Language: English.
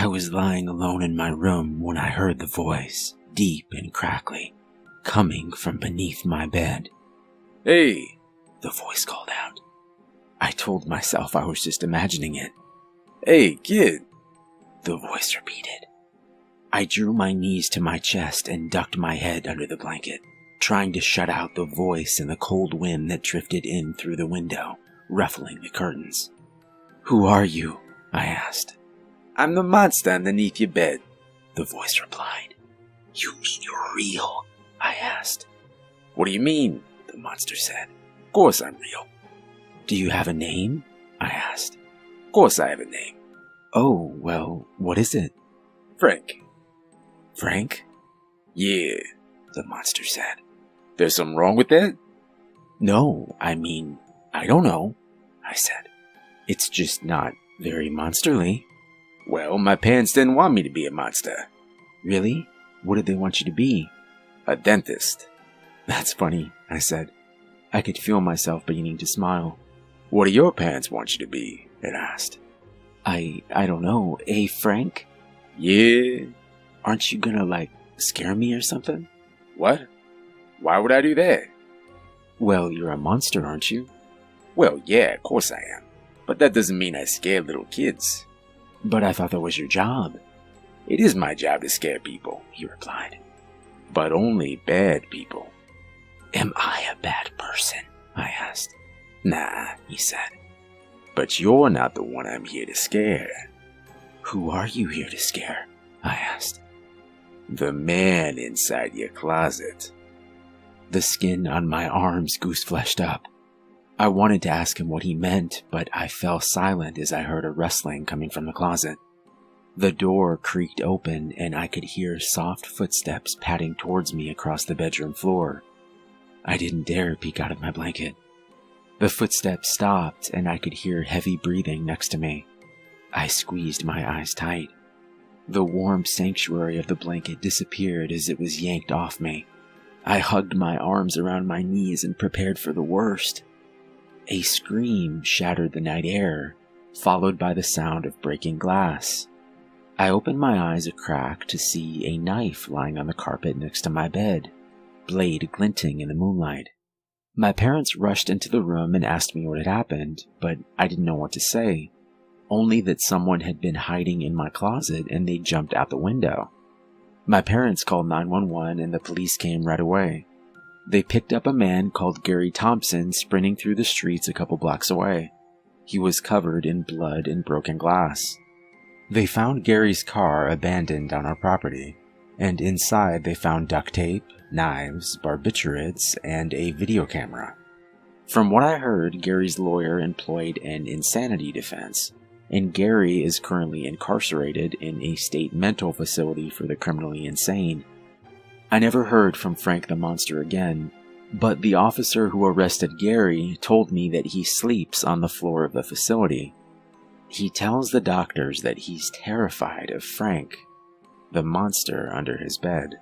I was lying alone in my room when I heard the voice, deep and crackly, coming from beneath my bed. "Hey," the voice called out. I told myself I was just imagining it. "Hey, kid," the voice repeated. I drew my knees to my chest and ducked my head under the blanket, trying to shut out the voice and the cold wind that drifted in through the window, ruffling the curtains. "Who are you?" I asked. "I'm the monster underneath your bed," the voice replied. "You mean you're real?" I asked. "What do you mean?" the monster said. "Course I'm real." "Do you have a name?" I asked. "Course I have a name." "Oh, well, what is it?" "Frank." "Frank?" "Yeah," the monster said. "There's something wrong with that?" "No, I mean, I don't know," I said. "It's just not very monsterly." "Well, my parents didn't want me to be a monster." "Really? What did they want you to be?" "A dentist." "That's funny," I said. I could feel myself beginning to smile. "What do your parents want you to be?" it asked. I don't know. Hey, Frank? "Yeah." "Aren't you gonna, scare me or something?" "What? Why would I do that?" "Well, you're a monster, aren't you?" "Well, yeah, of course I am. But that doesn't mean I scare little kids." "But I thought that was your job." "It is my job to scare people," he replied. "But only bad people." "Am I a bad person?" I asked. "Nah," he said. "But you're not the one I'm here to scare." "Who are you here to scare?" I asked. "The man inside your closet." The skin on my arms goose-fleshed up. I wanted to ask him what he meant, but I fell silent as I heard a rustling coming from the closet. The door creaked open and I could hear soft footsteps padding towards me across the bedroom floor. I didn't dare peek out of my blanket. The footsteps stopped and I could hear heavy breathing next to me. I squeezed my eyes tight. The warm sanctuary of the blanket disappeared as it was yanked off me. I hugged my arms around my knees and prepared for the worst. A scream shattered the night air, followed by the sound of breaking glass. I opened my eyes a crack to see a knife lying on the carpet next to my bed, blade glinting in the moonlight. My parents rushed into the room and asked me what had happened, but I didn't know what to say, only that someone had been hiding in my closet and they jumped out the window. My parents called 911 and the police came right away. They picked up a man called Gary Thompson sprinting through the streets a couple blocks away. He was covered in blood and broken glass. They found Gary's car abandoned on our property, and inside they found duct tape, knives, barbiturates, and a video camera. From what I heard, Gary's lawyer employed an insanity defense, and Gary is currently incarcerated in a state mental facility for the criminally insane. I never heard from Frank the Monster again, but the officer who arrested Gary told me that he sleeps on the floor of the facility. He tells the doctors that he's terrified of Frank, the monster under his bed.